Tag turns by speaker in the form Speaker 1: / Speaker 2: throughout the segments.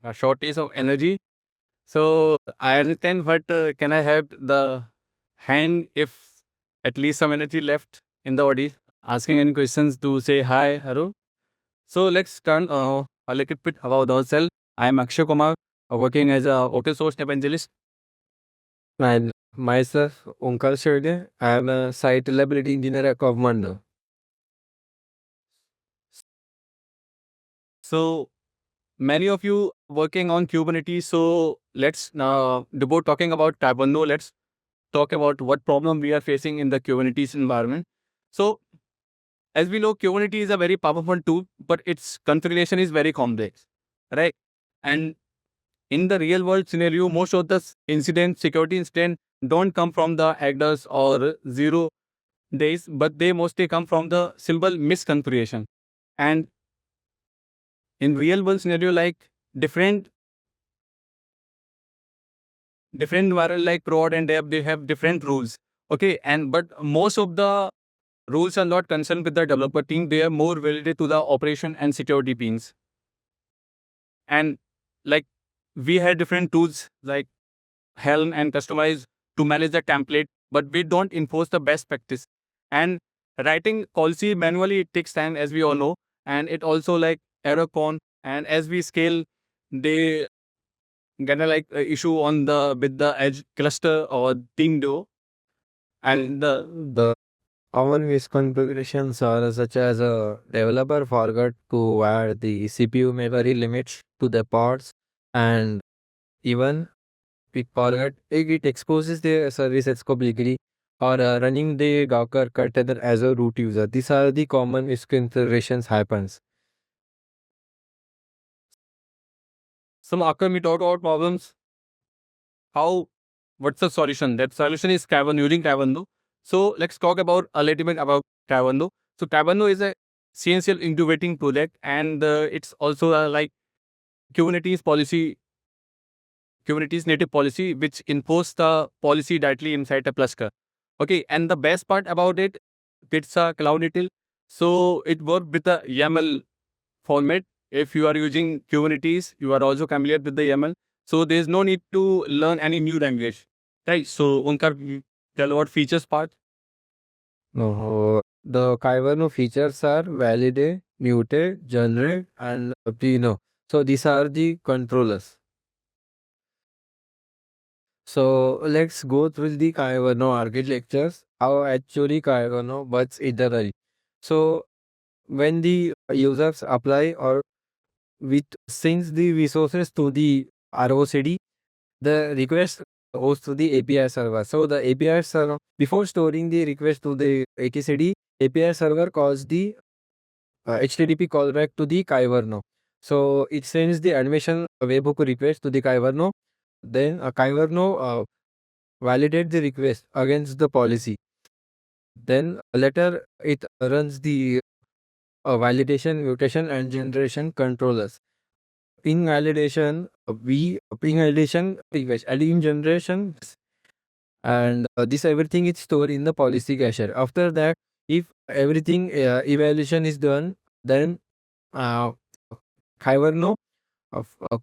Speaker 1: a shortage of energy. So I understand, but can I have the hand if at least some energy left in the body? Asking any questions to say hi, hello. So let's turn a little bit about ourselves. I am Akshay Kumar, working as a open source evangelist.
Speaker 2: And myself, Onkar Sherde, I am a site reliability engineer at Kaufman.
Speaker 1: So many of you working on Kubernetes. So let's now before talking about Taekwondo, let's talk about what problem we are facing in the Kubernetes environment. So as we know, Kubernetes is a very powerful tool, but its configuration is very complex, right? And in the real world scenario, most of the security incident don't come from the actors or zero days, but they mostly come from the simple misconfiguration. And in real world scenario, like different environment like prod and dev, they have different rules. Okay, and but most of the rules are not concerned with the developer team; they are more related to the operation and security teams. And like we had different tools like Helm and Customize to manage the template, but we don't enforce the best practice. And writing policy manually it takes time, as we all know, and it also like error prone. And as we scale, they get a like a issue on the with the edge cluster or team do. And
Speaker 2: The common misconfigurations are such as a developer forgot to add the CPU memory limits to the pods, and even it forgot it exposes the service scope legally, or running the Docker container as a root user. These are the common misconfigurations happens.
Speaker 1: some after we talk about problems, how what's the solution? That solution is Taekwondo using Taekwondo. So let's talk about a little bit about Taekwondo. So Taekwondo is a essential incubating project, and it's also like Kubernetes policy, Kubernetes native policy, which enforce the policy directly inside the cluster. Okay, and the best part about it, it's a cloud native, so it works with the YAML format. If you are using Kubernetes, you are also familiar with the YAML, so there's no need to learn any new language, right? So, Onkar, tell about features part.
Speaker 2: No, the Kyverno features are validate, mutate, generate, and Pino. So these are the controllers. So let's go through the Kyverno architectures. How actually Kyverno works internally. So when the users apply or with sends the resources to the ROCD, the request goes to the API server. So the API server, before storing the request to the ATCD, API server calls the HTTP callback to the Kyverno. So it sends the admission webhook request to the Kyverno. Then Kyverno validate the request against the policy. Then later it runs the validation, mutation, and generation controllers. In validation, ping validation request, and in generation, and this everything is stored in the policy cache. After that, if everything evaluation is done, then uh, Kyverno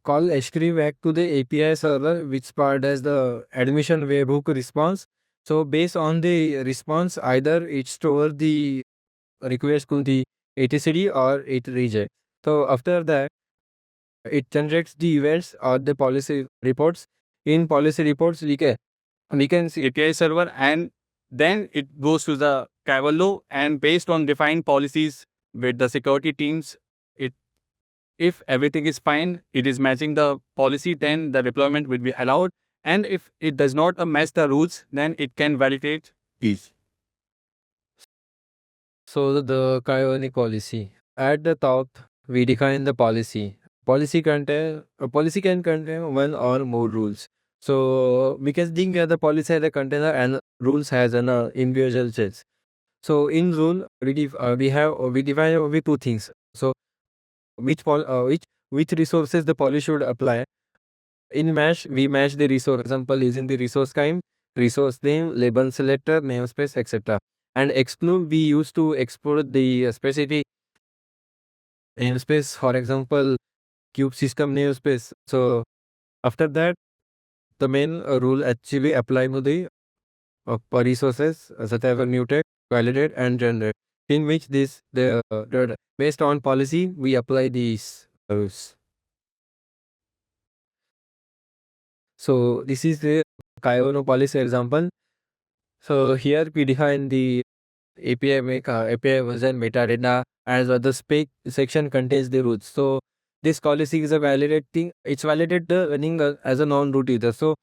Speaker 2: call HTTP back to the API server, which part as the admission webhook response. So based on the response, either it store the request to the ATCD or it reject. So after that, it generates the events or the policy reports. In policy reports, we can see
Speaker 1: API server, and then it goes to the Cavallo, and based on defined policies with the security teams, it if everything is fine, it is matching the policy, then the deployment will be allowed. And if it does not match the rules, then it can validate these.
Speaker 2: so the Kyverno policy. At the top, we define the policy. A policy can contain one or more rules. So we can think that the policy has a container and rules has an individual sets. So in rule, we define only two things. So which resources the policy should apply. In mesh, we match the resource. Example using the resource kind, resource name, label selector, namespace, etc. And exclude, we used to export the specific namespace. For example, cube system namespace. So after that, the main rule actually apply to the resources such as mutate, validate, and generate. In which based on policy we apply these rules. So this is the Kaiwano policy example. So here we define the API version metadata as the spec section contains the roots. So this policy is a validating. It's validate the running as a non-root user. So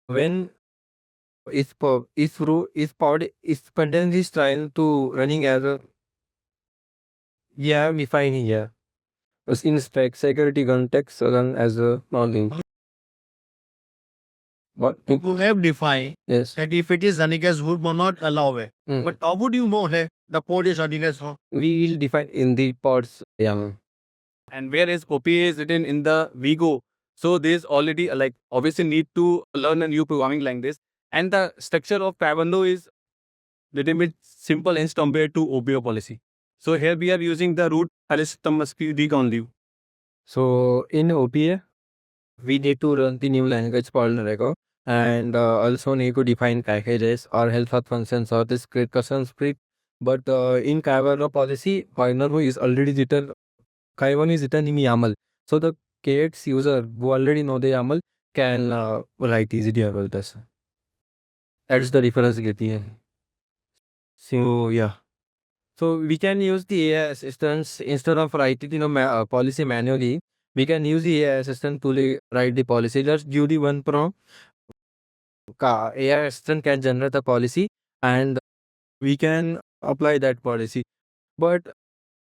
Speaker 2: when if content is trying to running as a we find here as in spec security context run as a non-root. What?
Speaker 3: You have defined
Speaker 2: Yes.
Speaker 3: that if it is running as root, will not allow it.
Speaker 2: Mm.
Speaker 3: But how would you know that the code is running as root?
Speaker 2: We will define in the pods. Yeah.
Speaker 1: And whereas OPA is written in the Vigo, so there's already like obviously need to learn a new programming language. And the structure of Taekwondo is little bit simple as compared to OPO policy. So here we are using the root Aristotle only.
Speaker 2: So in OPA, we need to run the new language called Rego, and also need to define packages or health path functions or the script custom script. But in Kaiwano policy, Kaiwano is already written. Kaiwano is written in YAML. So the KX user who already know the YAML can write easily about this. That's the difference here. So yeah. So we can use the AI assistants instead of writing policy manually. We can use the AI assistant to write the policy. Just give the one prompt. AI assistant can generate the policy and we can apply that policy. But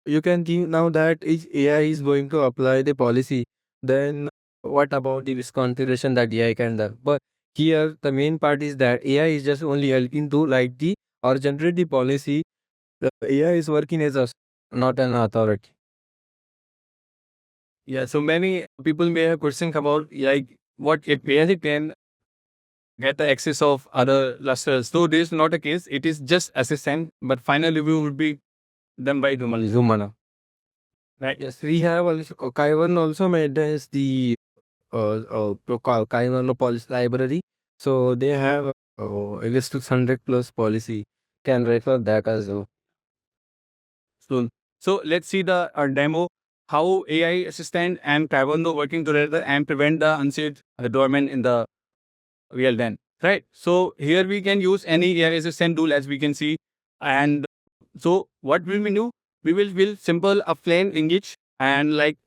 Speaker 2: you can think now that if AI is going to apply the policy, then what about the misconfiguration that AI can do? But here the main part is that AI is just only helping to write the or generate the policy. The AI is working as a not an authority.
Speaker 1: Yeah, so many people may have questions about like what if AI can get the access of other clusters. So this is not a case. It is just assistant, but final review would be done by human.
Speaker 2: Zumana.
Speaker 1: Right?
Speaker 2: Yes, we have also Kaiwan also maintains the Kaiwan policy library. So they have at least 600 plus policy. Can refer that as well.
Speaker 1: So let's see the demo how AI assistant and Taekwondo working together and prevent the unsafe deployment in the real time. Right. So here we can use any AI assistant tool as we can see. And so what will we do? We will build simple a plain language and like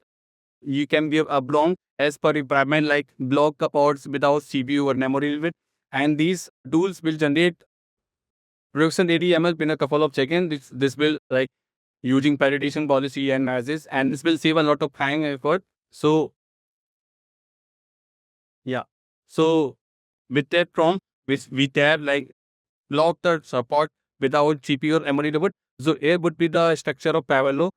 Speaker 1: you can give a block as per requirement like block ports without CPU or memory limit. And these tools will generate production ADML in a couple of seconds. This will like using validation policy and mazes, and this will save a lot of time and effort. So yeah. So with that prompt, which we tab like block the support without CPU or memory limit. So here would be the structure of Pavlo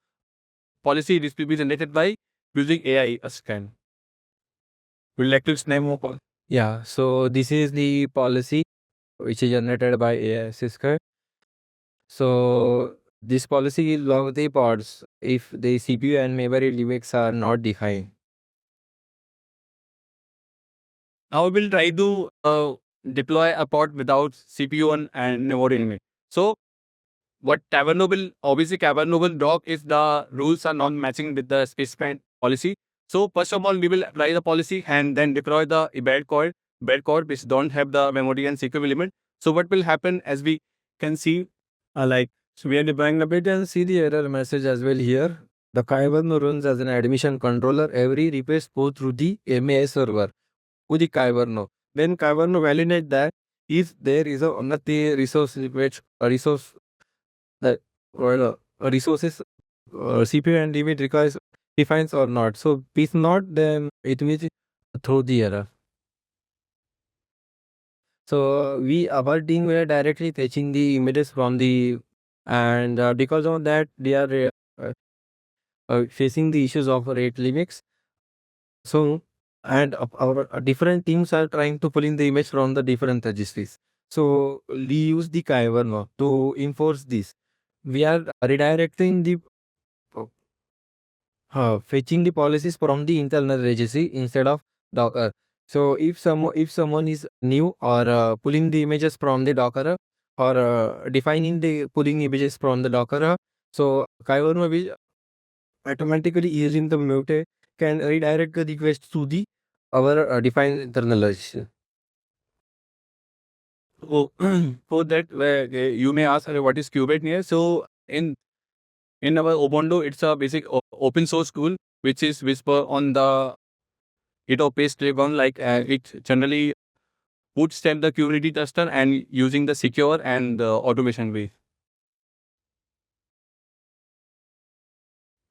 Speaker 1: policy. This will be generated by using AI assistant. Would you like to explain more?
Speaker 2: Yeah, so this is the policy which is generated by AI Cisco. So this policy log the pods if the CPU and memory limits are not defined.
Speaker 1: Now we will try to deploy a pod without CPU and memory limit. So what Taverno will obviously Taverno will drop if the rules are not matching with the specified policy. So first of all, we will apply the policy and then deploy the bad code which don't have the memory and CPU limit. So what will happen as we can see,
Speaker 2: So we are deploying a bit and see the error message as well here. The Kaiwan runs as an admission controller. Every request goes through the MAS server with the Kaiwan. Then Kaiwan validate that if there is a not the resource which a resource that or resources CPU and limit requires defines or not. So if not, then it means throw the error. So our team were directly fetching the images from the and because of that they are facing the issues of rate limits. So and our different teams are trying to pull in the image from the different registries. So we use the Kaiwan to enforce this. We are redirecting the fetching the policies from the internal registry instead of Docker. So if someone is new or pulling the images from the Docker or defining the pulling images from the Docker, so Kyverno will automatically using the mute can redirect the request to the our defined internal registry.
Speaker 1: So for that, you may ask, what is Qubit here? So in our Ubuntu, it's a basic open source tool which is whisper on the GitHub page Telegram. Like it generally bootstrap the Qt tester and using the secure and automation way.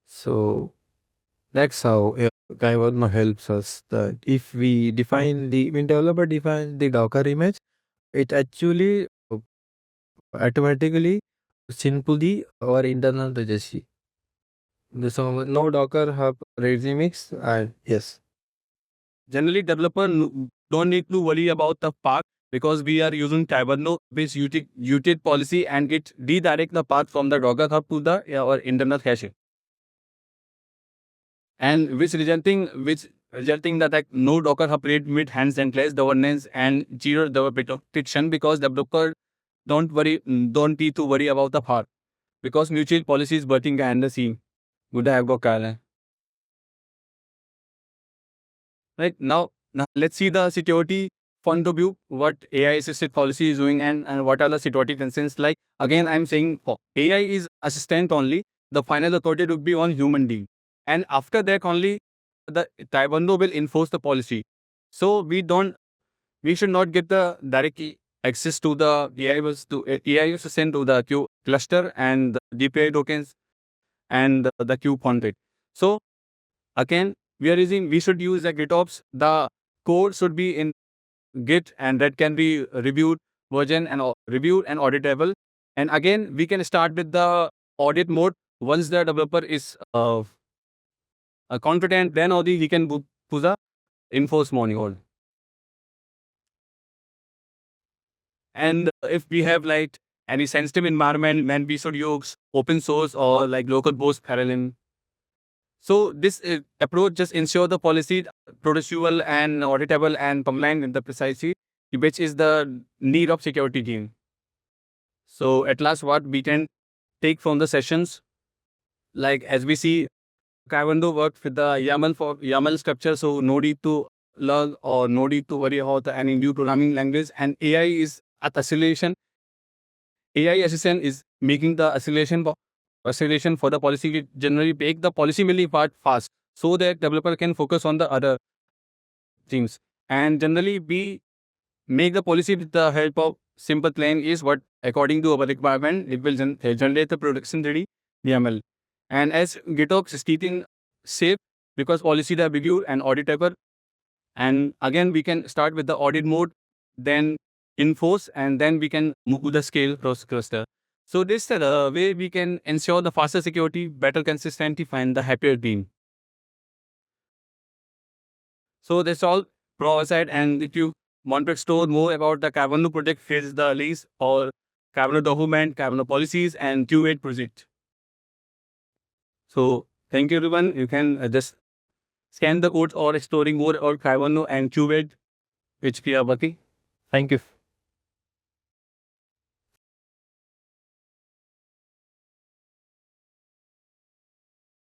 Speaker 2: So that's how Kyverno helps us. That if we define when developer defines the Docker image, it actually automatically send to the our internal registry. So no Docker hub remix and yes.
Speaker 1: Generally, developer don't need to worry about the path because we are using Kyverno based util policy and it redirect the path from the Docker hub to the our internal cache. And which resulting that like no Docker hub rate with hands and class governance and zero developer protection because developer don't need to worry about the path because mutual policy is working behind the scene. Good have got Kyle. Right now let's see the security point of view, what AI assisted policy is doing and what are the security concerns. Like again, I'm saying AI is assistant only. The final authority would be on human being. And after that only the Kyverno will enforce the policy. So we should not get the direct access to the AI assistant to the Q cluster and the GPI tokens and the Q content. So again, we should use the GitOps. The code should be in Git and that can be reviewed, version and reviewed and auditable. And again, we can start with the audit mode. Once the developer is confident, then only he can put the enforce mode. And if we have like any sensitive environment, then we should use open source or like local host parallel. So this approach just ensure the policy producible and auditable and compliant with the precisely, which is the need of security team. So at last, what we can take from the sessions, like as we see, Kyverno worked with the YAML structure, so no need to learn or no need to worry about any new programming language. And AI is at acceleration. AI assistant is making the acceleration for the policy. Generally make the policy milling part fast so that developer can focus on the other things. And generally we make the policy with the help of simple plain is what according to our requirement it will generate the production ready YAML. And as GitOps is keeping safe because policies are reviewed and auditable. And again we can start with the audit mode, then enforce, and then we can move to the scale cluster. So this is the way we can ensure the faster security, better consistency, and the happier team. So that's all from our side. And if you want to explore more about the Kyverno project, here's the links or Kyverno document, Kyverno policies, and Q8 project. So thank you everyone. You can just scan the codes or exploring more about Kyverno and Q8, which we are working. Thank you.